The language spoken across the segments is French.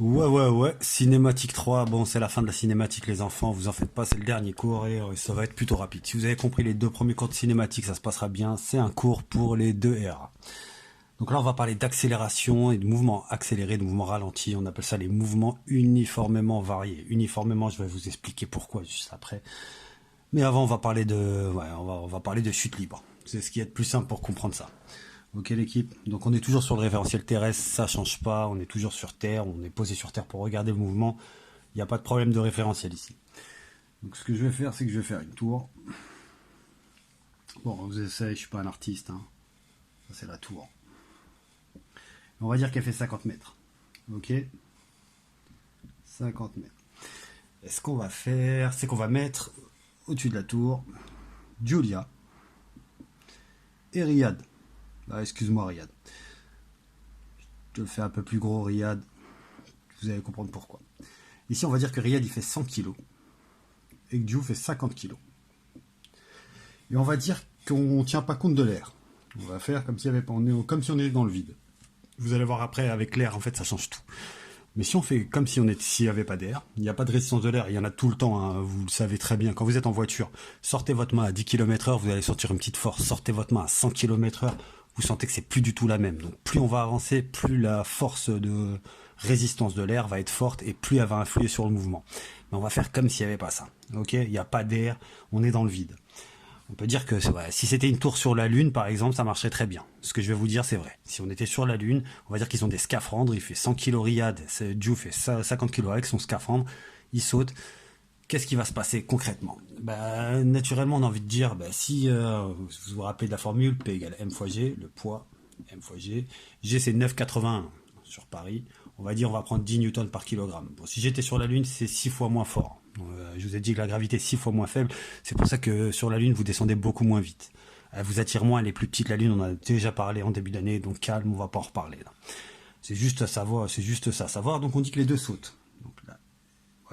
Ouais, Cinématique 3, bon, c'est la fin de la cinématique, les enfants, vous en faites pas, c'est le dernier cours et ça va être plutôt rapide. Si vous avez compris les deux premiers cours de cinématique, ça se passera bien, c'est un cours pour les deux RA. Donc là, on va parler d'accélération et de mouvements accélérés, de mouvements ralentis, on appelle ça les mouvements uniformément variés. Uniformément, je vais vous expliquer pourquoi juste après. Mais avant, on va parler de chute libre. C'est ce qui est le plus simple pour comprendre ça. Ok l'équipe, donc on est toujours sur le référentiel terrestre, ça change pas, on est toujours sur Terre, on est posé sur Terre pour regarder le mouvement, il n'y a pas de problème de référentiel ici. Donc ce que je vais faire, c'est que je vais faire une tour. Bon, vous essayez, je suis pas un artiste, hein. Ça c'est la tour. On va dire qu'elle fait 50 mètres. Ok, 50 mètres. Et ce qu'on va faire, c'est qu'on va mettre au-dessus de la tour Julia et Riyad. Ah, excuse-moi Riyad. Je le fais un peu plus gros Riyad. Vous allez comprendre pourquoi. Ici on va dire que Riyad il fait 100 kg et que Ju fait 50 kg. Et on va dire qu'on ne tient pas compte de l'air. On va faire comme si comme si on était dans le vide. Vous allez voir après avec l'air en fait ça change tout. Mais si on fait comme si s'il n'y avait pas d'air, il n'y a pas de résistance de l'air, il y en a tout le temps, hein, vous le savez très bien. Quand vous êtes en voiture, sortez votre main à 10 km/h, vous allez sentir une petite force. Sortez votre main à 100 km/h, vous sentez que c'est plus du tout la même. Donc plus on va avancer, plus la force de résistance de l'air va être forte et plus elle va influer sur le mouvement. Mais on va faire comme s'il n'y avait pas ça. Ok, il n'y a pas d'air, on est dans le vide. On peut dire que si c'était une tour sur la Lune, par exemple, ça marcherait très bien. Ce que je vais vous dire, c'est vrai. Si on était sur la Lune, on va dire qu'ils ont des scaphandres. Il fait 100 kg Riyad, Ju fait 50 kg avec son scaphandre. Il saute. Qu'est-ce qui va se passer concrètement? Naturellement, on a envie de dire, si vous vous rappelez de la formule, P égale M fois G, le poids, M fois G. G, c'est 9,81 sur Paris. On va dire, on va prendre 10 newtons par kilogramme. Bon, si j'étais sur la Lune, c'est 6 fois moins fort. Je vous ai dit que la gravité est 6 fois moins faible. C'est pour ça que sur la Lune, vous descendez beaucoup moins vite. Elle vous attire moins, elle est plus petite. La Lune, on en a déjà parlé en début d'année, donc calme, on va pas en reparler. Là. C'est juste ça à savoir. Donc on dit que les deux sautent. Donc là,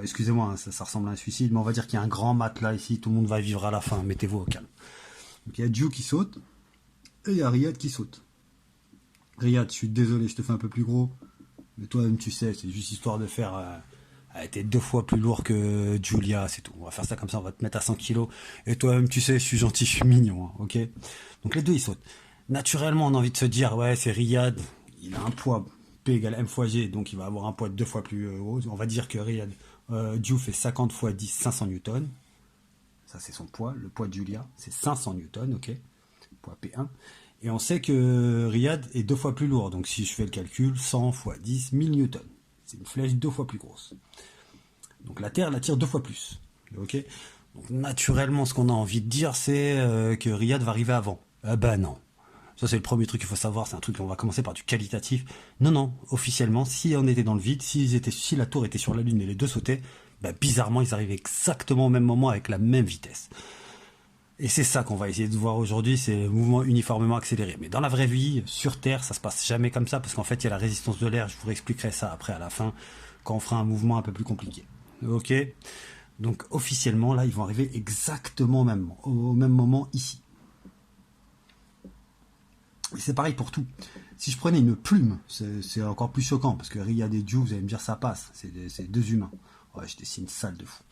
excusez-moi, hein, ça ressemble à un suicide, mais on va dire qu'il y a un grand matelas ici. Tout le monde va vivre à la fin. Mettez-vous au calme. Donc il y a Ju qui saute et il y a Riyad qui saute. Riyad, je suis désolé, je te fais un peu plus gros. Mais toi-même, tu sais, c'est juste histoire de faire... elle était 2 fois plus lourd que Julia, c'est tout. On va faire ça comme ça, on va te mettre à 100 kg. Et toi-même, tu sais, je suis gentil, je suis mignon, hein, ok? Donc les deux, ils sautent. Naturellement, on a envie de se dire, ouais, c'est Riyad, il a un poids P égale M fois G, donc il va avoir un poids de 2 fois plus haut. On va dire que Riyad, Ju fait 50 fois 10, 500 newtons. Ça, c'est son poids. Le poids de Julia, c'est 500 newtons, ok? Poids P1. Et on sait que Riyad est 2 fois plus lourd. Donc si je fais le calcul, 100 fois 10, 1000 newtons. C'est une flèche 2 fois plus grosse. Donc la Terre l'attire 2 fois plus. Ok. Donc naturellement, ce qu'on a envie de dire, c'est que Riyad va arriver avant. Non. Ça, c'est le premier truc qu'il faut savoir. C'est un truc, on va commencer par du qualitatif. Non. Officiellement, si on était dans le vide, si la tour était sur la Lune et les deux sautaient, bizarrement, ils arrivaient exactement au même moment avec la même vitesse. Et c'est ça qu'on va essayer de voir aujourd'hui, c'est le mouvement uniformément accéléré. Mais dans la vraie vie, sur Terre, ça se passe jamais comme ça, parce qu'en fait, il y a la résistance de l'air, je vous réexpliquerai ça après à la fin, quand on fera un mouvement un peu plus compliqué. Ok? Donc officiellement, là, ils vont arriver exactement au même moment ici. Et c'est pareil pour tout. Si je prenais une plume, c'est encore plus choquant, parce que Riyad et Ju, vous allez me dire, ça passe, c'est deux humains. Ouais, je dessine sale de fou.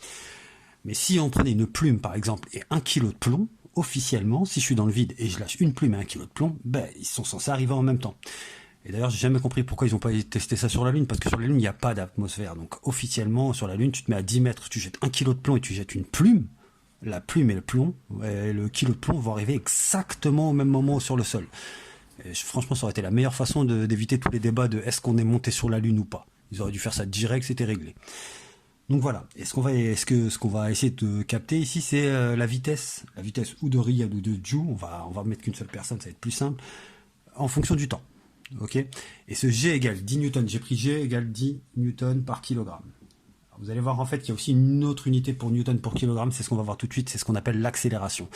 Mais si on prenait une plume, par exemple, et 1 kg de plomb, officiellement, si je suis dans le vide et je lâche une plume et 1 kg de plomb, ils sont censés arriver en même temps. Et d'ailleurs, j'ai jamais compris pourquoi ils n'ont pas testé ça sur la Lune, parce que sur la Lune, il n'y a pas d'atmosphère. Donc officiellement, sur la Lune, tu te mets à 10 mètres, tu jettes 1 kg de plomb et tu jettes une plume. La plume et le plomb, et le kilo de plomb vont arriver exactement au même moment sur le sol. Et franchement, ça aurait été la meilleure façon d'éviter tous les débats de est-ce qu'on est monté sur la Lune ou pas. Ils auraient dû faire ça direct, c'était réglé. Donc voilà, ce qu'on va essayer de capter ici, c'est la vitesse ou de Riyad ou de Ju, on va mettre qu'une seule personne, ça va être plus simple, en fonction du temps. Ok. Et ce G égale 10 newtons, j'ai pris G égale 10 newtons par kilogramme. Alors vous allez voir en fait qu'il y a aussi une autre unité pour newton pour kilogramme, c'est ce qu'on va voir tout de suite, c'est ce qu'on appelle l'accélération.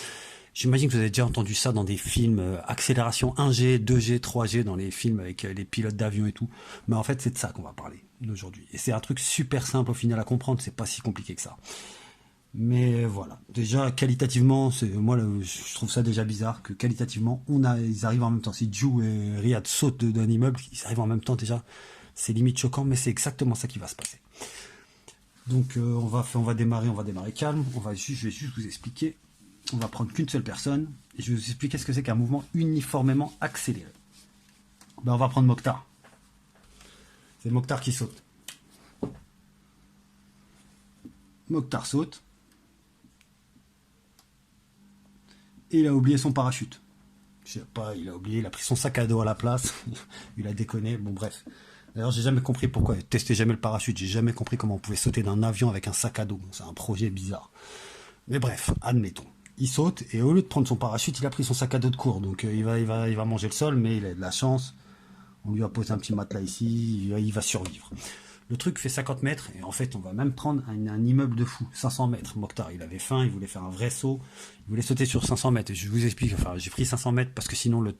J'imagine que vous avez déjà entendu ça dans des films, accélération 1G, 2G, 3G, dans les films avec les pilotes d'avion et tout. Mais en fait, c'est de ça qu'on va parler aujourd'hui. Et c'est un truc super simple au final à comprendre, c'est pas si compliqué que ça. Mais voilà, déjà qualitativement, moi je trouve ça déjà bizarre que qualitativement, ils arrivent en même temps. Si Ju et Riyad sautent d'un immeuble, ils arrivent en même temps déjà. C'est limite choquant, mais c'est exactement ça qui va se passer. Donc on va démarrer calme. Je vais juste vous expliquer. On va prendre qu'une seule personne et je vais vous expliquer ce que c'est qu'un mouvement uniformément accéléré. Ben, on va prendre Mokhtar. C'est Mokhtar qui saute. Mokhtar saute. Et il a oublié son parachute. Je sais pas, il a pris son sac à dos à la place. Il a déconné, bon bref. D'ailleurs, j'ai jamais compris pourquoi. Testez jamais le parachute. J'ai jamais compris comment on pouvait sauter d'un avion avec un sac à dos. C'est un projet bizarre. Mais bref, admettons. Il saute et au lieu de prendre son parachute, il a pris son sac à dos de cours. Donc il va manger le sol, mais il a de la chance. On lui a posé un petit matelas ici, il va survivre. Le truc fait 50 mètres et en fait on va même prendre un immeuble de fou, 500 mètres. Mokhtar, il avait faim, il voulait faire un vrai saut, il voulait sauter sur 500 mètres. Et je vous explique, enfin j'ai pris 500 mètres parce que sinon la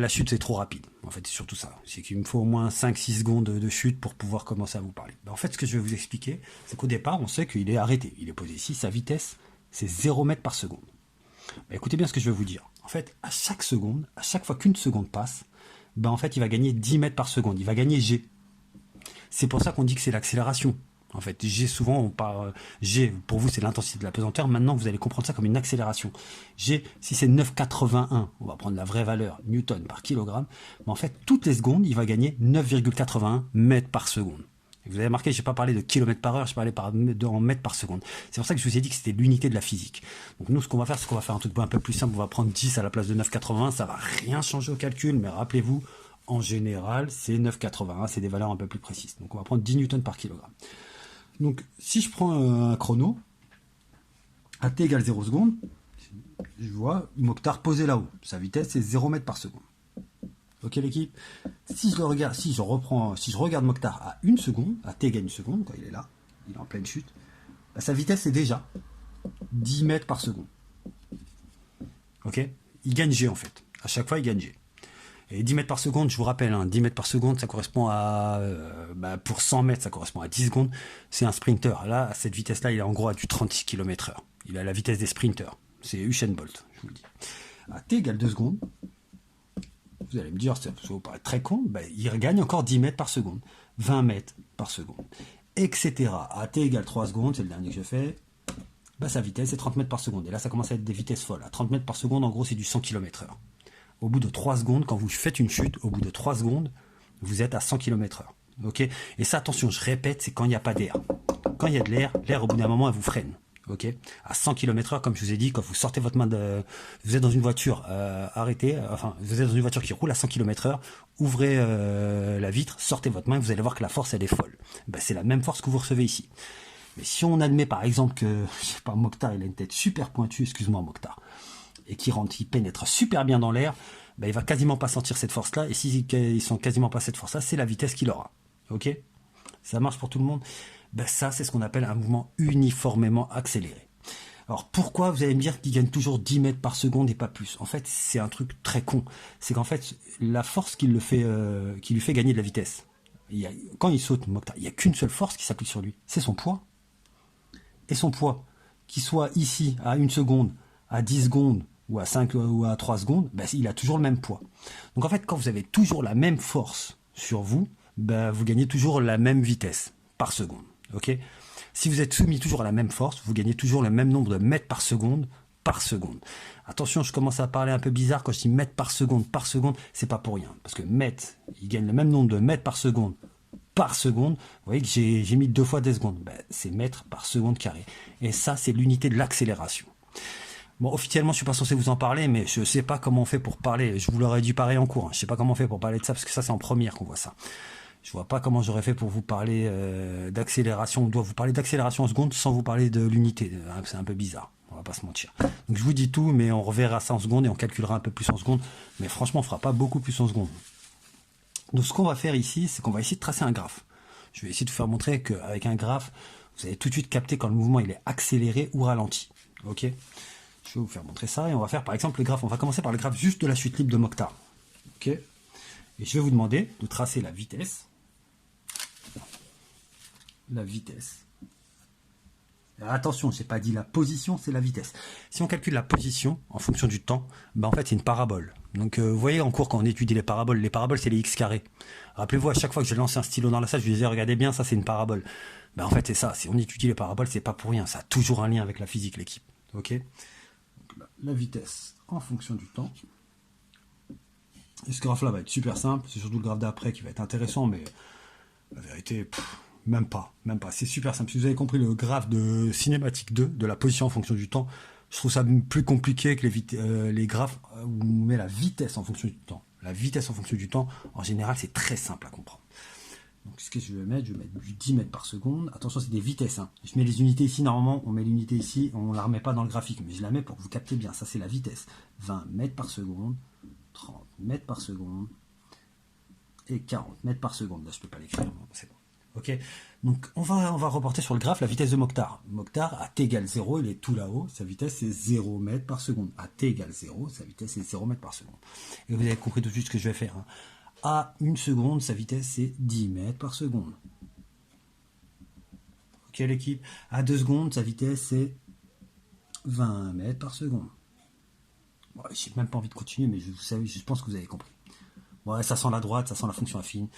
chute c'est trop rapide. En fait c'est surtout ça, c'est qu'il me faut au moins 5-6 secondes de chute pour pouvoir commencer à vous parler. En fait ce que je vais vous expliquer, c'est qu'au départ on sait qu'il est arrêté, il est posé ici, sa vitesse c'est 0 mètre par seconde. Écoutez bien ce que je vais vous dire. En fait, à chaque seconde, à chaque fois qu'une seconde passe, en fait, il va gagner 10 mètres par seconde. Il va gagner G. C'est pour ça qu'on dit que c'est l'accélération. En fait, G, souvent, on parle G, pour vous, c'est l'intensité de la pesanteur. Maintenant, vous allez comprendre ça comme une accélération. G, si c'est 9,81, on va prendre la vraie valeur, newton par kilogramme. Mais en fait, toutes les secondes, il va gagner 9,81 mètres par seconde. Vous avez remarqué, je n'ai pas parlé de kilomètres par heure, je parlais en mètres par seconde. C'est pour ça que je vous ai dit que c'était l'unité de la physique. Donc nous, ce qu'on va faire, c'est qu'on va faire un truc un peu plus simple. On va prendre 10 à la place de 9,81. Ça va rien changer au calcul, mais rappelez-vous, en général, c'est 9,81. C'est des valeurs un peu plus précises. Donc on va prendre 10 newtons par kilogramme. Donc si je prends un chrono, à t égale 0 secondes, je vois Mokhtar posé là-haut. Sa vitesse, c'est 0 mètres par seconde. Ok l'équipe, si je regarde Mokhtar à 1 seconde, à t égale 1 seconde, quand il est là, il est en pleine chute, sa vitesse est déjà 10 mètres par seconde. Ok, il gagne G en fait. À chaque fois, il gagne G. Et 10 mètres par seconde, je vous rappelle, 10 mètres par seconde, ça correspond à... pour 100 mètres, ça correspond à 10 secondes. C'est un sprinter. Là, à cette vitesse-là, il est en gros à du 36 km/h. Il a la vitesse des sprinters. C'est Usain Bolt, je vous le dis. À t égale 2 secondes, vous allez me dire, ça vous paraît très con, il gagne encore 10 mètres par seconde, 20 mètres par seconde, etc. À t égale 3 secondes, c'est le dernier que je fais, sa vitesse est 30 mètres par seconde. Et là, ça commence à être des vitesses folles. À 30 mètres par seconde, en gros, c'est du 100 km/h. Au bout de 3 secondes, quand vous faites une chute, au bout de 3 secondes, vous êtes à 100 km/h. Ok. Et ça, attention, je répète, c'est quand il n'y a pas d'air. Quand il y a de l'air, l'air, au bout d'un moment, elle vous freine. Ok, à 100 km/h, comme je vous ai dit, quand vous sortez votre main vous êtes dans une voiture arrêtée, vous êtes dans une voiture qui roule à 100 km/h, ouvrez la vitre, sortez votre main, vous allez voir que la force elle est folle. C'est la même force que vous recevez ici. Mais si on admet par exemple que, je sais pas, Mokhtar il a une tête super pointue, excuse-moi Mokhtar, et qui pénètre super bien dans l'air, il va quasiment pas sentir cette force-là, et s'il sent quasiment pas cette force-là, c'est la vitesse qu'il aura. Ok, ça marche pour tout le monde. Ça, c'est ce qu'on appelle un mouvement uniformément accéléré. Alors, pourquoi vous allez me dire qu'il gagne toujours 10 mètres par seconde et pas plus? En fait, c'est un truc très con. C'est qu'en fait, la force qui lui fait gagner de la vitesse, quand il saute, Mokhtar, il n'y a qu'une seule force qui s'applique sur lui, c'est son poids. Et son poids, qu'il soit ici à 1 seconde, à 10 secondes, ou à 5 ou à 3 secondes, il a toujours le même poids. Donc en fait, quand vous avez toujours la même force sur vous, vous gagnez toujours la même vitesse par seconde. Ok, si vous êtes soumis toujours à la même force, vous gagnez toujours le même nombre de mètres par seconde. Attention, je commence à parler un peu bizarre quand je dis mètres par seconde, c'est pas pour rien. Parce que mètres, il gagne le même nombre de mètres par seconde. Vous voyez que j'ai mis 2 fois des secondes. C'est mètres par seconde carré. Et ça, c'est l'unité de l'accélération. Bon, officiellement, je suis pas censé vous en parler, mais je sais pas comment on fait pour parler. Je vous l'aurais dit pareil en cours. Je sais pas comment on fait pour parler de ça, parce que ça, c'est en première qu'on voit ça. Je vois pas comment j'aurais fait pour vous parler d'accélération. On doit vous parler d'accélération en secondes sans vous parler de l'unité. C'est un peu bizarre, on va pas se mentir. Donc je vous dis tout, mais on reverra ça en secondes et on calculera un peu plus en secondes. Mais franchement, on fera pas beaucoup plus en secondes. Donc ce qu'on va faire ici, c'est qu'on va essayer de tracer un graphe. Je vais essayer de vous faire montrer qu'avec un graphe, vous allez tout de suite capter quand le mouvement il est accéléré ou ralenti. Ok ? Je vais vous faire montrer ça et on va faire par exemple le graphe. On va commencer par le graphe juste de la chute libre de Mokhtar. Ok ? Et je vais vous demander de tracer la vitesse. Alors, attention, je n'ai pas dit la position, c'est la vitesse. Si on calcule la position en fonction du temps, en fait c'est une parabole. Donc vous voyez en cours quand on étudie les paraboles c'est les x carrés. Rappelez-vous, à chaque fois que j'ai lancé un stylo dans la salle, je lui disais regardez bien, ça c'est une parabole. Ben en fait c'est ça, si on étudie les paraboles, c'est pas pour rien, ça a toujours un lien avec la physique, l'équipe. Ok. Donc, la vitesse en fonction du temps. Et ce graphe là va être super simple, c'est surtout le graphe d'après qui va être intéressant, mais la vérité, même pas. C'est super simple. Si vous avez compris le graphe de cinématique 2, de la position en fonction du temps, je trouve ça plus compliqué que les graphes où on met la vitesse en fonction du temps. La vitesse en fonction du temps, en général, c'est très simple à comprendre. Donc, ce que je vais mettre du 10 mètres par seconde. Attention, c'est des vitesses. Hein. Je mets les unités ici. Normalement, on met l'unité ici. On ne la remet pas dans le graphique, mais je la mets pour que vous captiez bien. Ça, c'est la vitesse. 20 mètres par seconde, 30 mètres par seconde et 40 mètres par seconde. Là, je ne peux pas l'écrire. C'est bon. Ok, donc on va reporter sur le graphe la vitesse de Mokhtar. Mokhtar, à t égale 0, il est tout là-haut, sa vitesse c'est 0 mètres par seconde. À t égale 0, sa vitesse c'est 0 mètres par seconde. Et vous avez compris tout de suite ce que je vais faire. Hein. À 1 seconde, sa vitesse c'est 10 mètres par seconde. Ok l'équipe. À 2 secondes, sa vitesse c'est 20 mètres par seconde. Bon, je n'ai même pas envie de continuer, mais je pense que vous avez compris. Bon, ça sent la droite, ça sent la fonction affine.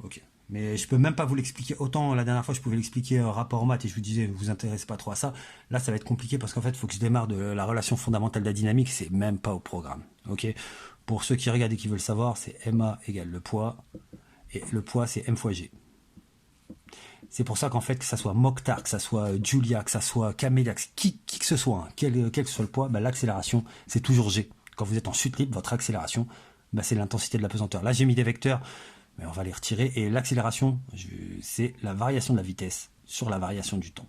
Ok. Mais je peux même pas vous l'expliquer. Autant la dernière fois, je pouvais l'expliquer rapport aux maths et je vous disais, ne vous intéressez pas trop à ça. Là, ça va être compliqué parce qu'en fait, il faut que je démarre de la relation fondamentale de la dynamique. C'est même pas au programme. Ok. Pour ceux qui regardent et qui veulent savoir, c'est MA égale le poids. Et le poids, c'est M fois G. C'est pour ça qu'en fait, que ça soit Mokhtar, que ça soit Julia, que ça soit Camélia, qui que ce soit, hein, quel que soit le poids, bah, l'accélération, c'est toujours G. Quand vous êtes en chute libre, votre accélération, bah, c'est l'intensité de la pesanteur. Là, j'ai mis des vecteurs. Mais on va les retirer. Et l'accélération, c'est la variation de la vitesse sur la variation du temps.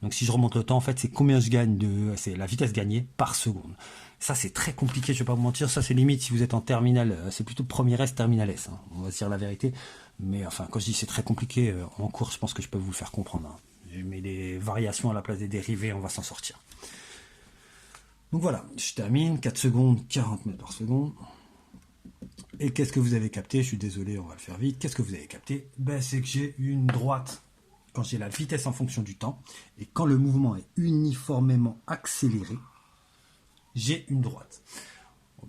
Donc si je remonte le temps, en fait, c'est combien je gagne c'est la vitesse gagnée par seconde. Ça, c'est très compliqué, je vais pas vous mentir. Ça, c'est limite si vous êtes en terminale. C'est plutôt premier S, terminal S. Hein. On va se dire la vérité. Mais enfin, quand je dis c'est très compliqué, en cours, je pense que je peux vous le faire comprendre. Hein. Je mets des variations à la place des dérivés, on va s'en sortir. Donc voilà, je termine. 4 secondes, 40 mètres par seconde. Et qu'est-ce que vous avez capté? Je suis désolé, on va le faire vite. Qu'est-ce que vous avez capté? Ben, c'est que j'ai une droite quand j'ai la vitesse en fonction du temps. Et quand le mouvement est uniformément accéléré, j'ai une droite.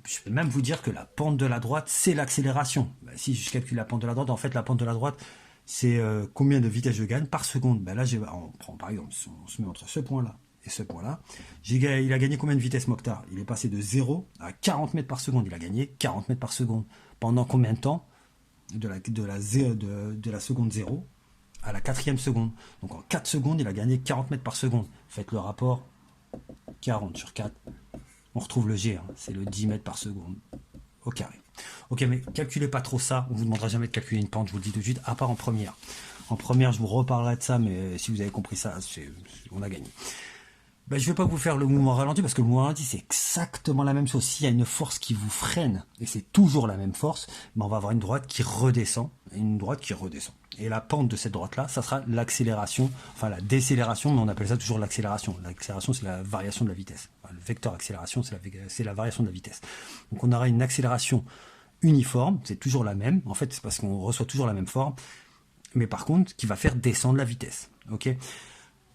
Je peux même vous dire que la pente de la droite, c'est l'accélération. Ben, si je calcule la pente de la droite, en fait, la pente de la droite, c'est combien de vitesse je gagne par seconde. Ben là, on prend par exemple, on se met entre ce point-là et ce point-là. Il a gagné combien de vitesse Mokhtar? Il est passé de 0 à 40 mètres par seconde. Il a gagné 40 mètres par seconde. Pendant combien de temps? De la seconde 0 à la 4e seconde. Donc en 4 secondes, il a gagné 40 mètres par seconde. Faites le rapport 40 sur 4. On retrouve le G, hein. C'est le 10 mètres par seconde au carré. Ok, mais calculez pas trop ça. On vous demandera jamais de calculer une pente, je vous le dis tout de suite, à part en première. En première, je vous reparlerai de ça, mais si vous avez compris ça, on a gagné. Ben, je ne vais pas vous faire le mouvement ralenti parce que le mouvement ralenti c'est exactement la même chose. S'il y a une force qui vous freine et c'est toujours la même force, ben on va avoir une droite qui redescend et la pente de cette droite là, ça sera l'accélération, enfin la décélération, mais on appelle ça toujours l'accélération. L'accélération c'est la variation de la vitesse. Enfin, le vecteur accélération c'est la variation de la vitesse. Donc on aura une accélération uniforme, c'est toujours la même. En fait c'est parce qu'on reçoit toujours la même forme, mais par contre qui va faire descendre la vitesse. Ok.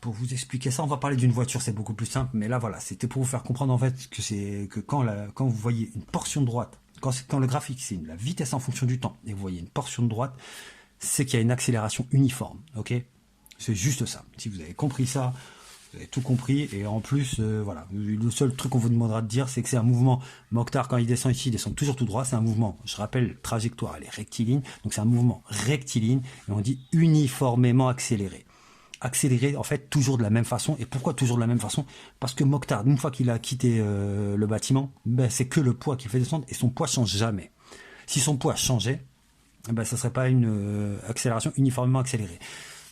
Pour vous expliquer ça, on va parler d'une voiture, c'est beaucoup plus simple, mais là voilà, c'était pour vous faire comprendre en fait que quand vous voyez une portion de droite, quand le graphique c'est la vitesse en fonction du temps, et vous voyez une portion de droite, c'est qu'il y a une accélération uniforme, ok? C'est juste ça. Si vous avez compris ça, vous avez tout compris, et en plus, voilà, le seul truc qu'on vous demandera de dire, c'est que c'est un mouvement, Mokhtar quand il descend ici, il descend toujours tout droit, c'est un mouvement, je rappelle, trajectoire, elle est rectiligne, donc c'est un mouvement rectiligne, et on dit uniformément accéléré. Accélérer en fait toujours de la même façon. Et pourquoi toujours de la même façon? Parce que Mokhtar, une fois qu'il a quitté le bâtiment, ben, c'est que le poids qui fait descendre et son poids change jamais. Si son poids changeait, ben, ça serait pas une accélération uniformément accélérée.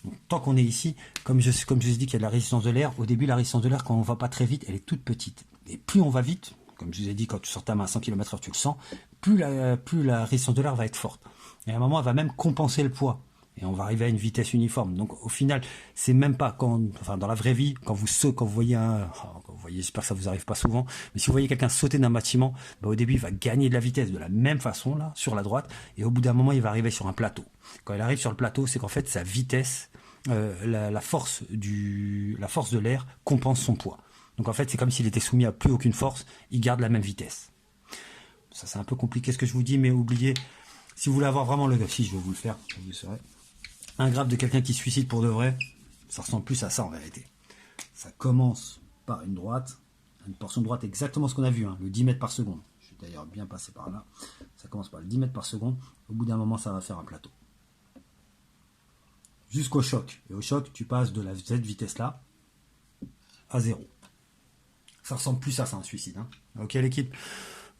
Donc, tant qu'on est ici, comme je vous ai dit qu'il y a de la résistance de l'air, au début la résistance de l'air quand on va pas très vite, elle est toute petite. Et plus on va vite, comme je vous ai dit quand tu sors ta main à 100 km/h tu le sens, plus la résistance de l'air va être forte. Et à un moment elle va même compenser le poids. Et on va arriver à une vitesse uniforme. Donc au final, c'est même pas dans la vraie vie, quand vous voyez j'espère que ça vous arrive pas souvent, mais si vous voyez quelqu'un sauter d'un bâtiment, bah, au début il va gagner de la vitesse de la même façon là sur la droite, et au bout d'un moment il va arriver sur un plateau. Quand il arrive sur le plateau, c'est qu'en fait sa vitesse, la force de l'air compense son poids. Donc en fait c'est comme s'il était soumis à plus aucune force, il garde la même vitesse. Ça c'est un peu compliqué ce que je vous dis, mais oubliez, si vous voulez avoir vraiment le graphe, si je vais vous le faire, vous le saurez. Un graphe de quelqu'un qui se suicide pour de vrai, ça ressemble plus à ça en vérité. Ça commence par une droite, une portion de droite exactement ce qu'on a vu, hein, le 10 mètres par seconde. Je suis d'ailleurs bien passé par là. Ça commence par le 10 mètres par seconde. Au bout d'un moment, ça va faire un plateau. Jusqu'au choc. Et au choc, tu passes de cette vitesse-là à 0. Ça ressemble plus à ça, un suicide. Hein. Ok, l'équipe.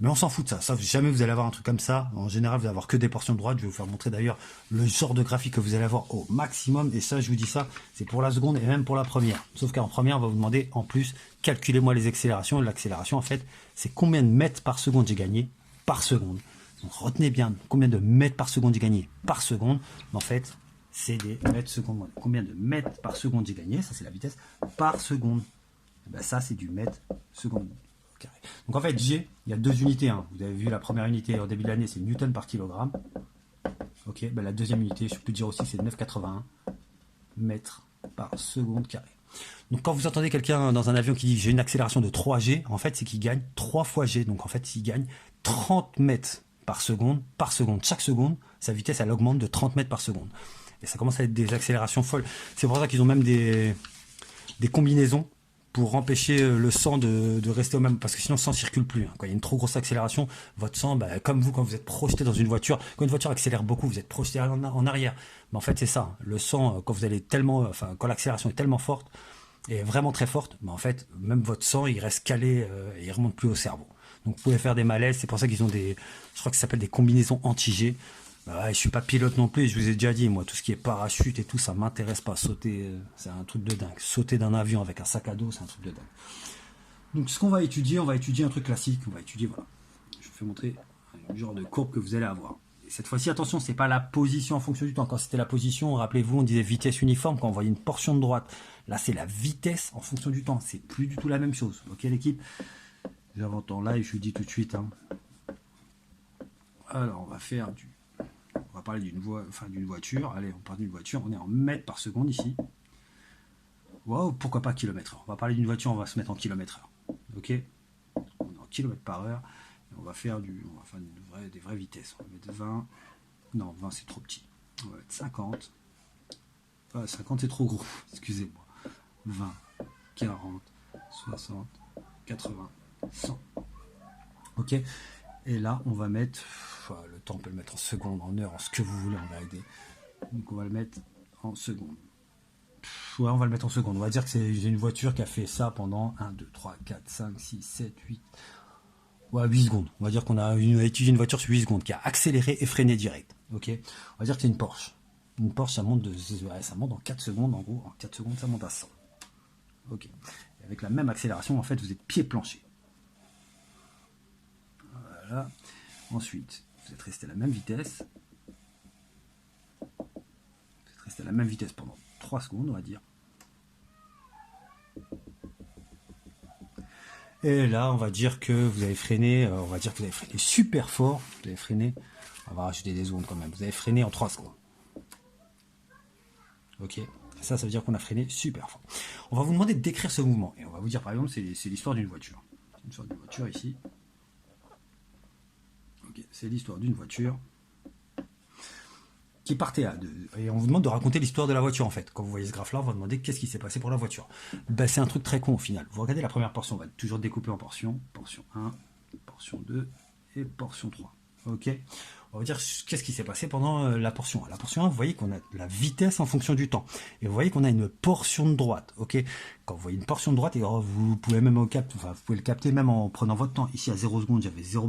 Mais on s'en fout de ça. Ça, jamais vous allez avoir un truc comme ça. En général, vous allez avoir que des portions de droite. Je vais vous faire montrer d'ailleurs le genre de graphique que vous allez avoir au maximum. Et ça, je vous dis ça, c'est pour la seconde et même pour la première. Sauf qu'en première, on va vous demander en plus, calculez-moi les accélérations. L'accélération, en fait, c'est combien de mètres par seconde j'ai gagné par seconde. Donc retenez bien combien de mètres par seconde j'ai gagné par seconde. En fait, c'est des mètres secondes. Combien de mètres par seconde j'ai gagné, ça c'est la vitesse par seconde. Et ben ça, c'est du mètre seconde. Donc en fait, G, il y a deux unités. Hein. Vous avez vu la première unité au début de l'année, c'est Newton par kilogramme. Ok, ben la deuxième unité, je peux dire aussi, c'est 9,81 mètres par seconde carré. Donc quand vous entendez quelqu'un dans un avion qui dit j'ai une accélération de 3G, en fait, c'est qu'il gagne 3 fois G. Donc en fait, il gagne 30 mètres par seconde. Chaque seconde, sa vitesse, elle augmente de 30 mètres par seconde. Et ça commence à être des accélérations folles. C'est pour ça qu'ils ont même des combinaisons pour empêcher le sang de rester au même, parce que sinon le sang ne circule plus. Quand il y a une trop grosse accélération, votre sang, comme vous, quand vous êtes projeté dans une voiture, quand une voiture accélère beaucoup, vous êtes projeté en arrière. Mais en fait, c'est ça. Le sang, quand vous allez tellement, quand l'accélération est tellement forte, et vraiment très forte, en fait, même votre sang, il reste calé et il remonte plus au cerveau. Donc vous pouvez faire des malaises. C'est pour ça qu'ils ont je crois que ça s'appelle des combinaisons anti-G. Je suis pas pilote non plus, je vous ai déjà dit, moi, tout ce qui est parachute et tout, ça m'intéresse pas. Sauter, c'est un truc de dingue. Sauter d'un avion avec un sac à dos, c'est un truc de dingue. Donc, ce qu'on va étudier, on va étudier un truc classique. On va étudier, voilà. Je vous fais montrer le genre de courbe que vous allez avoir. Et cette fois-ci, attention, c'est pas la position en fonction du temps. Quand c'était la position, rappelez-vous, on disait vitesse uniforme quand on voyait une portion de droite. Là, c'est la vitesse en fonction du temps. C'est plus du tout la même chose. Ok, l'équipe? J'invente en live, je vous dis tout de suite. Hein. Alors, on va faire on va parler d'une voiture. Allez, on parle d'une voiture. On est en mètres par seconde ici. Waouh, pourquoi pas kilomètre-heure. On va parler d'une voiture, on va se mettre en kilomètre-heure. Ok, on est en kilomètres par heure. Et on va faire des vraies vitesses. On va mettre 20. Non, 20 c'est trop petit. On va mettre 50. 50 c'est trop gros. Excusez-moi. 20, 40, 60, 80, 100. Ok. Et là, on va mettre, le temps on peut le mettre en secondes, en heures, en ce que vous voulez en vérité. Donc on va le mettre en secondes. Ouais, on va le mettre en secondes. On va dire que j'ai une voiture qui a fait ça pendant 1, 2, 3, 4, 5, 6, 7, 8. Ouais, 8 secondes. On va dire qu'on a étudié une voiture sur 8 secondes qui a accéléré et freiné direct. Ok. On va dire que c'est une Porsche. Une Porsche, ça monte en 4 secondes, en gros. En 4 secondes, ça monte à 100. Ok. Et avec la même accélération, en fait, vous êtes pied plancher. Voilà. Ensuite, vous êtes resté à la même vitesse. Vous êtes resté à la même vitesse pendant 3 secondes, on va dire. Et là, on va dire que vous avez freiné, super fort. Vous avez freiné, on va rajouter des secondes quand même. Vous avez freiné en 3 secondes. Ok. Ça veut dire qu'on a freiné super fort. On va vous demander de décrire ce mouvement. Et on va vous dire, par exemple, c'est l'histoire d'une voiture. C'est l'histoire d'une voiture ici. Okay, c'est l'histoire d'une voiture qui partait et on vous demande de raconter l'histoire de la voiture en fait. Quand vous voyez ce graphe là, on va demander qu'est-ce qui s'est passé pour la voiture. C'est un truc très con au final. Vous regardez la première portion, on va toujours découper en portions. Portion 1, portion 2 et portion 3. Ok. On va dire qu'est-ce qui s'est passé pendant la portion 1. La portion 1, vous voyez qu'on a la vitesse en fonction du temps. Et vous voyez qu'on a une portion de droite. Ok. Quand vous voyez une portion de droite, et vous pouvez même vous pouvez le capter même en prenant votre temps. Ici à 0 secondes, j'avais 0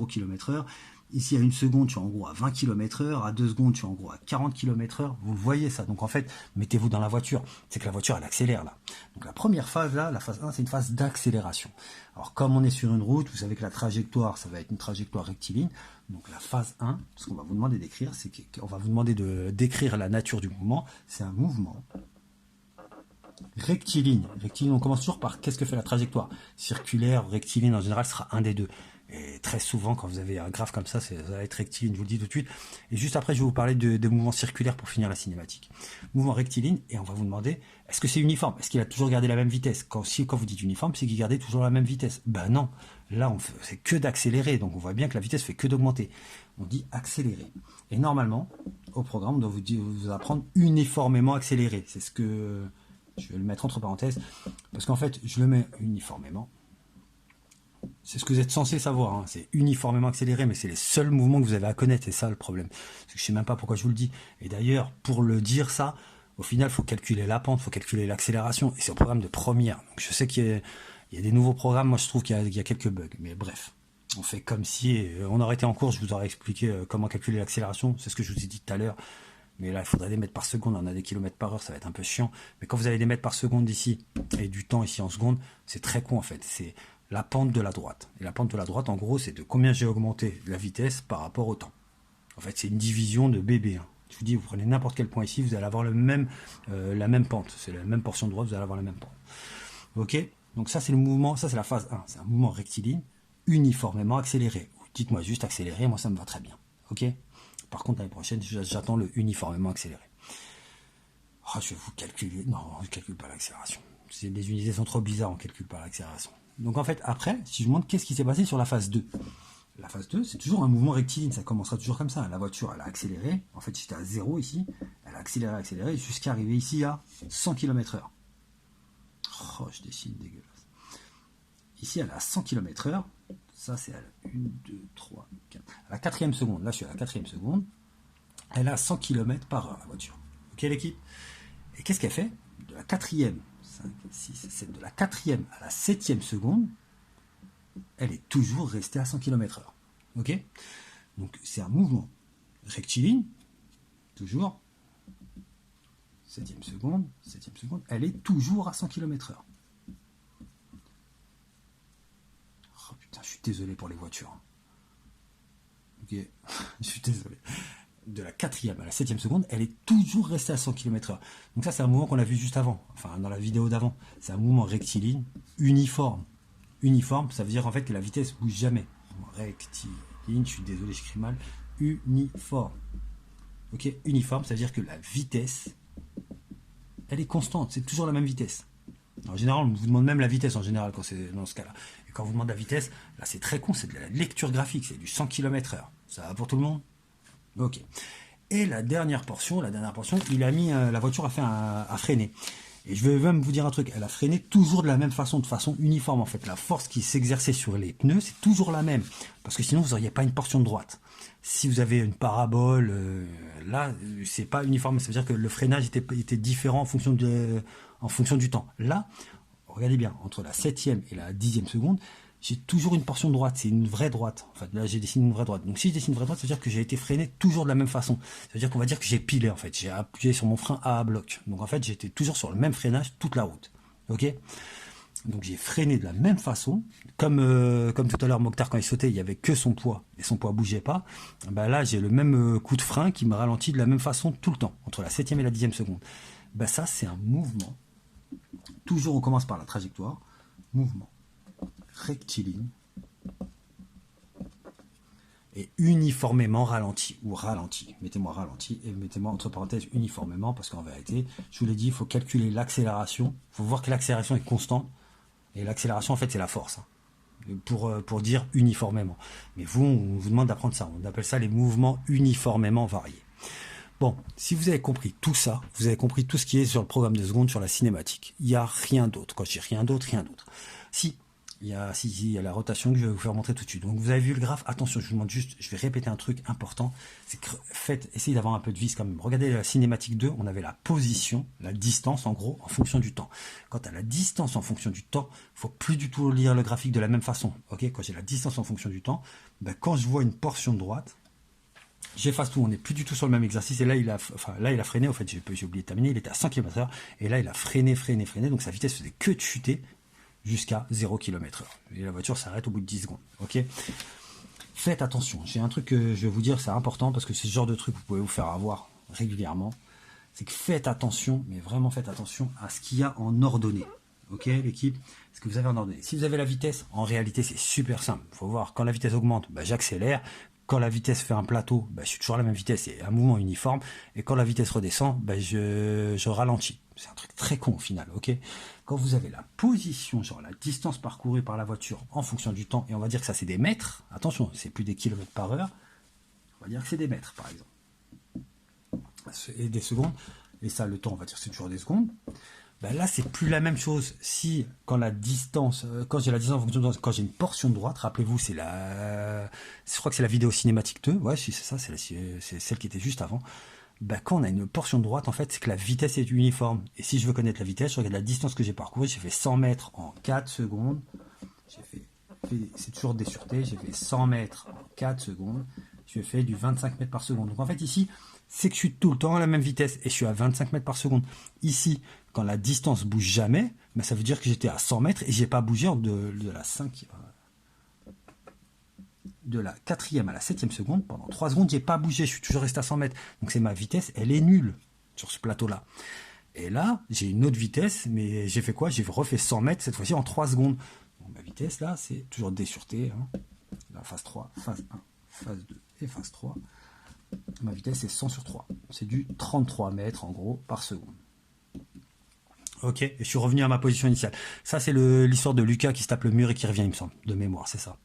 km/h. Ici à 1 seconde, je suis en gros à 20 km/h. À 2 secondes, je suis en gros à 40 km/h. Vous voyez ça. Donc en fait, mettez-vous dans la voiture. C'est que la voiture, elle accélère là. Donc la première phase là, la phase 1, c'est une phase d'accélération. Alors comme on est sur une route, vous savez que la trajectoire, ça va être une trajectoire rectiligne. Donc la phase 1, ce qu'on va vous demander d'écrire, c'est qu'on va vous demander de décrire la nature du mouvement. C'est un mouvement rectiligne. Rectiligne, on commence toujours par qu'est-ce que fait la trajectoire. Circulaire, rectiligne, en général, ce sera un des deux. Et très souvent, quand vous avez un graphe comme ça va être rectiligne, je vous le dis tout de suite. Et juste après, je vais vous parler de mouvements circulaires pour finir la cinématique. Mouvement rectiligne, et on va vous demander, est-ce que c'est uniforme? Est-ce qu'il a toujours gardé la même vitesse? Quand vous dites uniforme, c'est qu'il gardait toujours la même vitesse. Ben non, là, c'est que d'accélérer, donc on voit bien que la vitesse fait que d'augmenter. On dit accélérer. Et normalement, au programme, on doit vous apprendre uniformément accéléré. C'est ce que... Je vais le mettre entre parenthèses, parce qu'en fait, je le mets uniformément. C'est ce que vous êtes censé savoir, hein. C'est uniformément accéléré, mais c'est les seuls mouvements que vous avez à connaître, c'est ça le problème. Parce que je sais même pas pourquoi je vous le dis. Et d'ailleurs, pour le dire ça, au final, il faut calculer la pente, il faut calculer l'accélération, et c'est un programme de première. Donc je sais qu'il y a des nouveaux programmes, moi je trouve qu'il y a quelques bugs, mais bref. On fait comme si on aurait été en cours, je vous aurais expliqué comment calculer l'accélération, c'est ce que je vous ai dit tout à l'heure. Mais là, il faudrait des mètres par seconde, on a des kilomètres par heure, ça va être un peu chiant. Mais quand vous avez des mètres par seconde ici, et du temps ici en secondes, c'est très con en fait. C'est la pente de la droite. Et la pente de la droite, en gros, c'est de combien j'ai augmenté la vitesse par rapport au temps. En fait, c'est une division de BB. Je vous dis, vous prenez n'importe quel point ici, vous allez avoir la même pente. C'est la même portion de droite, vous allez avoir la même pente. Ok? Donc ça, c'est le mouvement, ça c'est la phase 1. C'est un mouvement rectiligne, uniformément accéléré. Dites-moi juste accéléré, moi ça me va très bien. Ok? Par contre, l'année prochaine, j'attends le uniformément accéléré. Oh, je vais vous calculer. Non, je ne calcule pas l'accélération. Les unités sont trop bizarres, on ne calcule pas l'accélération. Donc en fait, après, si je vous montre qu'est-ce qui s'est passé sur la phase 2. La phase 2, c'est toujours un mouvement rectiligne, ça commencera toujours comme ça. La voiture, elle a accéléré. En fait, j'étais à 0 ici. Elle a accéléré, jusqu'à arriver ici à 100 km/h. Oh, je dessine dégueulasse. Ici, elle est à 100 km/h. Ça, c'est à la 1, 2, 3, 4. À la 4e seconde. Là, je suis à la 4e seconde. Elle a 100 km/h, la voiture. Ok, l'équipe? Et qu'est-ce qu'elle fait? De la 4e, 5, 6, 7, de la 4e à la 7e seconde, elle est toujours restée à 100 km/h. Ok? Donc, c'est un mouvement rectiligne, toujours. 7e seconde, elle est toujours à 100 km/h. Oh putain, je suis désolé pour les voitures. Ok, je suis désolé. De la 4e à la 7e seconde, elle est toujours restée à 100 km/h. Donc ça, c'est un mouvement qu'on a vu juste avant, enfin dans la vidéo d'avant. C'est un mouvement rectiligne, uniforme. Uniforme, ça veut dire en fait que la vitesse bouge jamais. Rectiligne, je suis désolé, j'écris mal. Uniforme. Ok, uniforme, ça veut dire que la vitesse, elle est constante, c'est toujours la même vitesse. En général, on vous demande même la vitesse en général quand c'est dans ce cas-là. Et quand on vous demande la vitesse, là c'est très con, c'est de la lecture graphique, c'est du 100 km/h. Ça va pour tout le monde? Ok. Et la dernière portion, il a mis la voiture à freiner. Et je vais même vous dire un truc, elle a freiné toujours de la même façon, de façon uniforme en fait. La force qui s'exerçait sur les pneus, c'est toujours la même. Parce que sinon, vous n'auriez pas une portion de droite. Si vous avez une parabole, là, c'est pas uniforme. Ça veut dire que le freinage était différent en fonction du temps. Là, regardez bien, entre la 7e et la 10e seconde, j'ai toujours une portion de droite, c'est une vraie droite. En fait, là, j'ai dessiné une vraie droite. Donc, si je dessine une vraie droite, ça veut dire que j'ai été freiné toujours de la même façon. Ça veut dire qu'on va dire que j'ai pilé, en fait. J'ai appuyé sur mon frein à bloc. Donc, en fait, j'étais toujours sur le même freinage toute la route. Ok? Donc, j'ai freiné de la même façon. Comme tout à l'heure, Mokhtar, quand il sautait, il n'y avait que son poids. Et son poids ne bougeait pas. Ben là, j'ai le même coup de frein qui me ralentit de la même façon tout le temps. Entre la 7e et la 10e seconde. Ben ça, c'est un mouvement. Toujours, on commence par la trajectoire. Mouvement rectiligne et uniformément ralenti ou ralenti. Mettez-moi ralenti et mettez-moi entre parenthèses uniformément parce qu'en vérité, je vous l'ai dit, il faut calculer l'accélération. Il faut voir que l'accélération est constante et l'accélération en fait c'est la force pour dire uniformément. Mais vous, on vous demande d'apprendre ça. On appelle ça les mouvements uniformément variés. Bon, si vous avez compris tout ça, vous avez compris tout ce qui est sur le programme de seconde, sur la cinématique. Il n'y a rien d'autre. Quand je dis rien d'autre, rien d'autre. Si, il y a la rotation que je vais vous faire montrer tout de suite. Donc vous avez vu le graphe, attention, je vous demande juste, je vais répéter un truc important, c'est que essayez d'avoir un peu de vis quand même. Regardez la cinématique 2, on avait la position, la distance en gros, en fonction du temps. Quant à la distance en fonction du temps, il ne faut plus du tout lire le graphique de la même façon. Ok, quand j'ai la distance en fonction du temps, ben, quand je vois une portion de droite, j'efface tout, on n'est plus du tout sur le même exercice. Et là, il a freiné, en fait, j'ai oublié de terminer, il était à 100 km/h. Et là, il a freiné, donc sa vitesse faisait que de chuter jusqu'à 0 km/h. Et la voiture s'arrête au bout de 10 secondes. Ok ? Faites attention. J'ai un truc que je vais vous dire, c'est important parce que c'est ce genre de truc que vous pouvez vous faire avoir régulièrement. C'est que faites attention, mais vraiment faites attention à ce qu'il y a en ordonnée. Ok, l'équipe, est-ce que vous avez un ordonnée? Si vous avez la vitesse, en réalité, c'est super simple. Il faut voir, quand la vitesse augmente, bah, j'accélère. Quand la vitesse fait un plateau, bah, je suis toujours à la même vitesse, c'est un mouvement uniforme. Et quand la vitesse redescend, bah, je ralentis. C'est un truc très con au final, ok? Quand vous avez la position, genre la distance parcourue par la voiture en fonction du temps, et on va dire que ça c'est des mètres, attention, c'est plus des kilomètres par heure, on va dire que c'est des mètres par exemple. Et des secondes, et ça le temps, on va dire que c'est toujours des secondes. Ben là, c'est plus la même chose. Si, quand la distance, quand j'ai la distance en fonction de, quand j'ai une portion de droite, rappelez-vous, c'est la, je crois que c'est la vidéo cinématique 2, ouais, si c'est ça, c'est celle qui était juste avant. Ben, quand on a une portion de droite, en fait, c'est que la vitesse est uniforme. Et si je veux connaître la vitesse, je regarde la distance que j'ai parcourue, j'ai fait 100 mètres en 4 secondes. C'est toujours des sûretés, j'ai fait 100 mètres en 4 secondes. Je fais du 25 mètres par seconde. Donc en fait, ici, c'est que je suis tout le temps à la même vitesse et je suis à 25 mètres par seconde. Ici, quand la distance bouge jamais, ben ça veut dire que j'étais à 100 mètres et j'ai pas bougé de la 5, de la 4e à la 7e seconde. Pendant 3 secondes, j'ai pas bougé, je suis toujours resté à 100 mètres. Donc c'est ma vitesse, elle est nulle sur ce plateau-là. Et là, j'ai une autre vitesse, mais j'ai fait quoi? J'ai refait 100 mètres, cette fois-ci en 3 secondes. Donc ma vitesse, là, c'est toujours des sûretés. Hein. La phase 3, phase 1, phase 2 et phase 3. Ma vitesse est 100 sur 3. C'est du 33 mètres, en gros, par seconde. Ok, et je suis revenu à ma position initiale. Ça, c'est l'histoire de Lucas qui se tape le mur et qui revient, il me semble, de mémoire, c'est ça.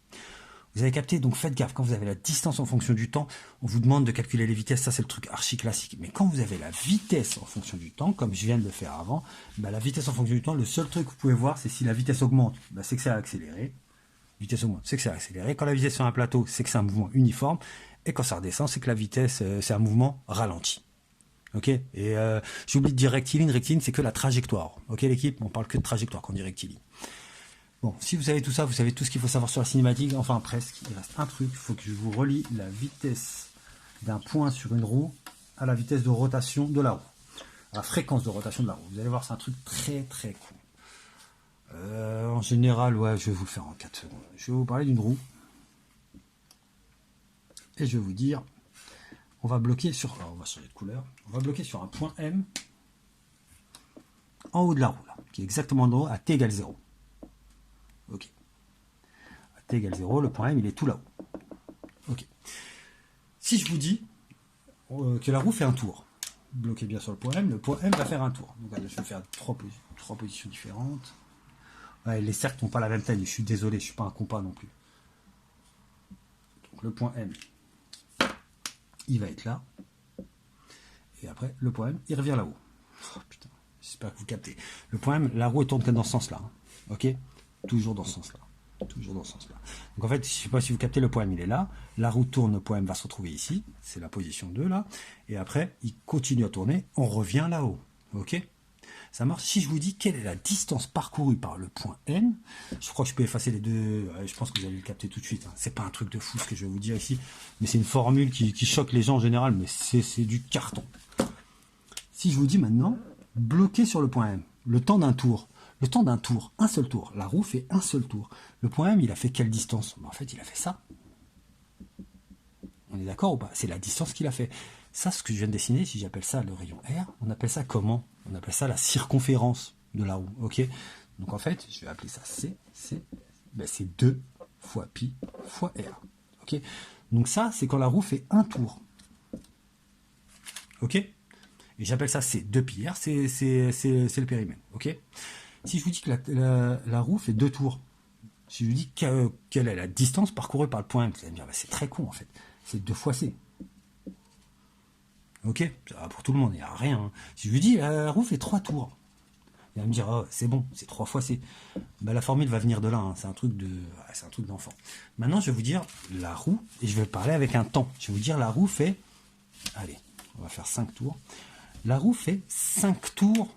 Vous avez capté, donc faites gaffe, quand vous avez la distance en fonction du temps, on vous demande de calculer les vitesses, ça c'est le truc archi classique. Mais quand vous avez la vitesse en fonction du temps, comme je viens de le faire avant, bah, la vitesse en fonction du temps, le seul truc que vous pouvez voir, c'est si la vitesse augmente, bah, c'est que ça a accéléré. Vitesse augmente, c'est que ça a accéléré. Quand la vitesse est sur un plateau, c'est que c'est un mouvement uniforme. Et quand ça redescend, c'est que la vitesse, c'est un mouvement ralenti. Ok. Et j'oublie de dire rectiligne. Rectiligne, c'est que la trajectoire. Ok, l'équipe, on parle que de trajectoire quand on dit rectiligne. Bon, si vous savez tout ça, vous savez tout ce qu'il faut savoir sur la cinématique. Enfin, presque. Il reste un truc. Il faut que je vous relie la vitesse d'un point sur une roue à la vitesse de rotation de la roue. À la fréquence de rotation de la roue. Vous allez voir, c'est un truc très très cool. En général, ouais, je vais vous le faire en 4 secondes. Je vais vous parler d'une roue. Et je vais vous dire, on va bloquer sur, alors on va changer de couleur, on va bloquer sur un point M en haut de la roue, là, qui est exactement en haut, à t égale 0. Ok. À t égale 0, le point M, il est tout là-haut. Ok. Si je vous dis que la roue fait un tour, bloquez bien sur le point M va faire un tour. Donc, je vais faire trois positions différentes. Ouais, les cercles n'ont pas la même taille, je suis désolé, je ne suis pas un compas non plus. Donc, le point M, il va être là. Et après, le point M, il revient là-haut. Oh, putain, j'espère que vous captez. Le point M, la roue tourne que dans ce sens-là. Hein. Ok? Toujours dans ce sens-là. Toujours dans ce sens-là. Donc en fait, je ne sais pas si vous captez, le point M, il est là. La roue tourne, le point M va se retrouver ici. C'est la position 2 là. Et après, il continue à tourner. On revient là-haut. Ok? Ça marche. Si je vous dis quelle est la distance parcourue par le point M, je crois que je peux effacer les deux. Je pense que vous allez le capter tout de suite. Hein. C'est pas un truc de fou ce que je vais vous dire ici, mais c'est une formule qui choque les gens en général, mais c'est du carton. Si je vous dis maintenant, bloqué sur le point M, le temps d'un tour. Le temps d'un tour, un seul tour. La roue fait un seul tour. Le point M, il a fait quelle distance? En fait, il a fait ça. On est d'accord ou pas? C'est la distance qu'il a fait. Ça, ce que je viens de dessiner, si j'appelle ça le rayon R, on appelle ça comment? On appelle ça la circonférence de la roue. Ok. Donc en fait, je vais appeler ça C. C'est 2 fois pi fois R. Ok. Donc ça, c'est quand la roue fait un tour. Ok. Et j'appelle ça C. 2 pi R, c'est le périmètre. Ok. Si je vous dis que la roue fait 2 tours, si je vous dis quelle est la distance parcourue par le point M, vous allez me dire, bah, c'est très con en fait. C'est 2 fois C. Ok, ça va pour tout le monde, il n'y a rien. Hein. Si je lui dis, la roue fait 3 tours, il va me dire, oh, c'est bon, c'est 3 fois C. Ben, la formule va venir de là, hein. C'est un truc d'enfant. Maintenant, je vais vous dire la roue, et je vais parler avec un temps. Je vais vous dire, la roue fait, allez, on va faire 5 tours. La roue fait 5 tours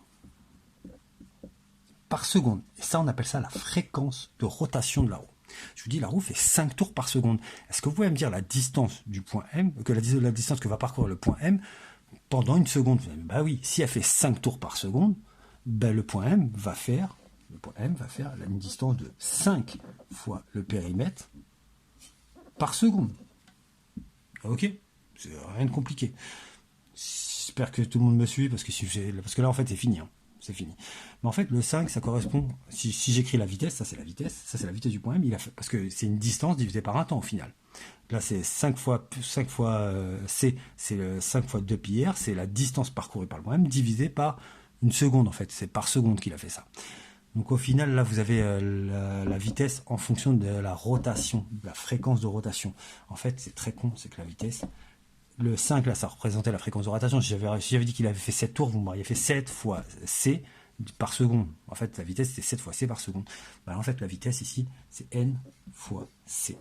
par seconde. Et ça, on appelle ça la fréquence de rotation de la roue. Je vous dis, la roue fait 5 tours par seconde. Est-ce que vous pouvez me dire la distance du point M, que la distance que va parcourir le point M pendant une seconde? Bah oui, si elle fait 5 tours par seconde, bah le point M va faire une distance de 5 fois le périmètre par seconde. Ok? C'est rien de compliqué. J'espère que tout le monde me suit, parce que là, en fait, c'est fini. Hein. c'est fini. Mais en fait, le 5, ça correspond, si j'écris la vitesse, ça c'est la vitesse, ça c'est la vitesse du point M, parce que c'est une distance divisée par un temps au final. Là, c'est 5 fois C, c'est 5 fois 2 pi r, c'est la distance parcourue par le point M divisée par une seconde en fait, c'est par seconde qu'il a fait ça. Donc au final, là, vous avez la vitesse en fonction de la rotation, de la fréquence de rotation. En fait, c'est très con, c'est que la vitesse... Le 5, là, ça représentait la fréquence de rotation. Si j'avais dit qu'il avait fait 7 tours, vous m'auriez fait 7 fois C par seconde. En fait, la vitesse, c'est 7 fois C par seconde. En fait, la vitesse ici, c'est N fois C.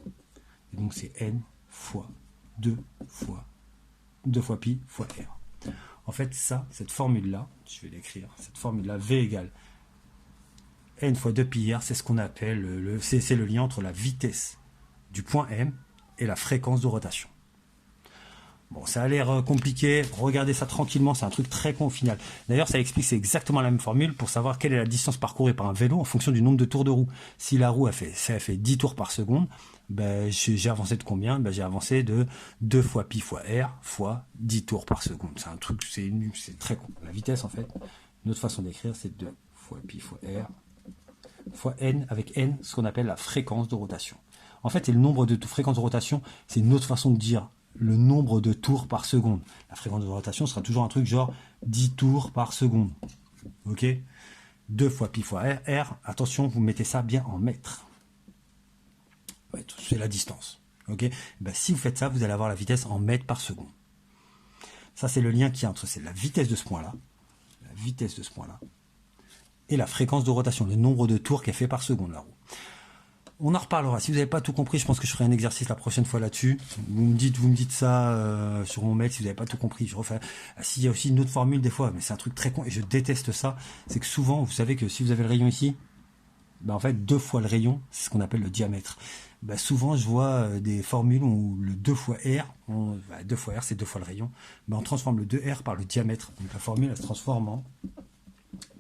Et donc, c'est N fois 2 fois pi fois R. En fait, ça, cette formule-là, je vais l'écrire, cette formule-là, V égale N fois 2 pi R, c'est ce qu'on appelle, c'est le lien entre la vitesse du point M et la fréquence de rotation. Bon, ça a l'air compliqué, regardez ça tranquillement, c'est un truc très con au final. D'ailleurs, ça explique, c'est exactement la même formule pour savoir quelle est la distance parcourue par un vélo en fonction du nombre de tours de roue. Si la roue a fait 10 tours par seconde, ben, j'ai avancé de combien? Ben, j'ai avancé de 2 fois pi fois R fois 10 tours par seconde. C'est un truc, c'est très con. La vitesse, en fait, une autre façon d'écrire, c'est 2 fois pi fois R fois N, avec N, ce qu'on appelle la fréquence de rotation. En fait, c'est le nombre de fréquences de rotation, c'est une autre façon de dire le nombre de tours par seconde. La fréquence de rotation sera toujours un truc genre 10 tours par seconde. Ok? 2 fois pi fois R. Attention, vous mettez ça bien en mètres. Ouais, c'est la distance. Ok? Ben, si vous faites ça, vous allez avoir la vitesse en mètres par seconde. Ça, c'est le lien qui est entre la vitesse de ce point-là, et la fréquence de rotation, le nombre de tours qu'elle fait par seconde, la roue. On en reparlera. Si vous n'avez pas tout compris, je pense que je ferai un exercice la prochaine fois là-dessus. Vous me dites ça sur mon mail si vous n'avez pas tout compris. Je refais. S'il y a aussi une autre formule des fois, mais c'est un truc très con et je déteste ça. C'est que souvent, vous savez que si vous avez le rayon ici, ben en fait 2 fois le rayon, c'est ce qu'on appelle le diamètre. Ben souvent, je vois des formules où le 2 fois R, 2 fois R, c'est 2 fois le rayon. Ben on transforme le 2R par le diamètre. Donc la formule, elle se transforme en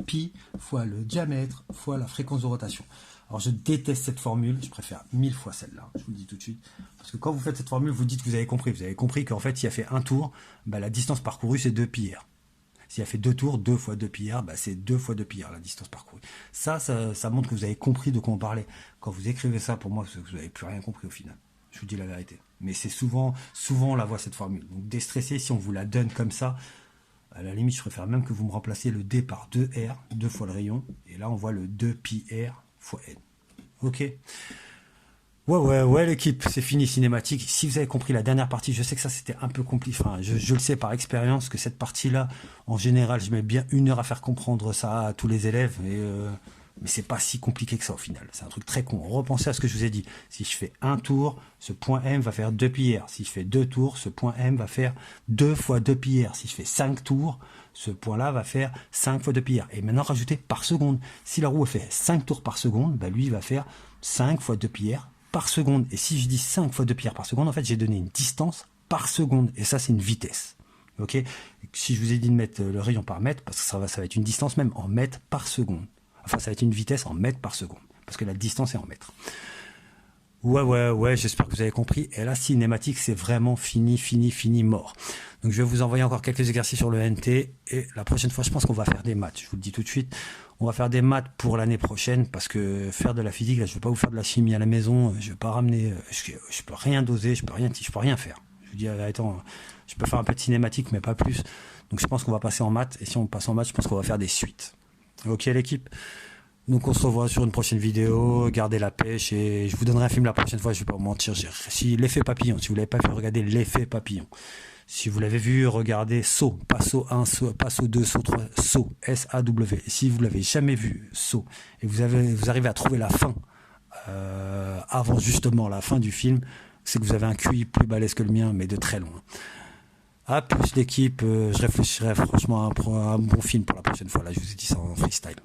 pi fois le diamètre fois la fréquence de rotation. Alors je déteste cette formule, je préfère 1000 fois celle-là, je vous le dis tout de suite. Parce que quand vous faites cette formule, vous dites que vous avez compris. Vous avez compris qu'en fait, s'il a fait un tour, bah, la distance parcourue, c'est 2 pi r. S'il a fait 2 tours, 2 fois 2 pi r, bah, c'est 2 fois 2 pi r la distance parcourue. Ça montre que vous avez compris de quoi on parlait. Quand vous écrivez ça, pour moi, vous n'avez plus rien compris au final. Je vous dis la vérité. Mais c'est souvent on la voit cette formule. Donc déstressé, si on vous la donne comme ça, à la limite, je préfère même que vous me remplaciez le D par 2R, 2 fois le rayon. Et là, on voit le 2 pi r fois N. Ok. Ouais, l'équipe, c'est fini, cinématique. Si vous avez compris la dernière partie, je sais que ça c'était un peu compliqué. Enfin, je le sais par expérience que cette partie-là, en général, je mets bien 1 heure à faire comprendre ça à tous les élèves. Mais c'est pas si compliqué que ça au final. C'est un truc très con. Repensez à ce que je vous ai dit. Si je fais un tour, ce point M va faire 2 pi r. Si je fais 2 tours, ce point M va faire 2 fois 2 pi r. Si je fais 5 tours, ce point-là va faire 5 fois 2 pi r. Et maintenant, rajoutez par seconde. Si la roue fait 5 tours par seconde, bah lui, il va faire 5 fois 2 pi r par seconde. Et si je dis 5 fois 2 pi r par seconde, en fait, j'ai donné une distance par seconde. Et ça, c'est une vitesse. Ok. Si je vous ai dit de mettre le rayon par mètre, parce que ça va être une distance même en mètres par seconde. Enfin, ça va être une vitesse en mètres par seconde. Parce que la distance est en mètres. Ouais, j'espère que vous avez compris. Et la cinématique, c'est vraiment fini, mort. Donc, je vais vous envoyer encore quelques exercices sur le NT. Et la prochaine fois, je pense qu'on va faire des maths. Je vous le dis tout de suite. On va faire des maths pour l'année prochaine. Parce que faire de la physique, là, je ne vais pas vous faire de la chimie à la maison. Je ne vais pas ramener... Je peux rien doser, je peux rien faire. Je vous dis la vérité, je peux faire un peu de cinématique, mais pas plus. Donc, je pense qu'on va passer en maths. Et si on passe en maths, je pense qu'on va faire des suites. Ok, l'équipe? Donc on se revoit sur une prochaine vidéo, gardez la pêche et je vous donnerai un film la prochaine fois, je vais pas vous mentir. Si l'effet papillon, si vous l'avez pas vu, regardez l'effet papillon. Si vous l'avez vu, regardez Saut, pas Saut 1, pas Saut 2, Saut 3, Saut, S-A-W. Et si vous l'avez jamais vu, Saut, et vous arrivez à trouver la fin, avant justement la fin du film, c'est que vous avez un QI plus balèze que le mien, mais de très loin. À plus l'équipe, je réfléchirai franchement à un bon film pour la prochaine fois. Là, je vous ai dit ça en freestyle.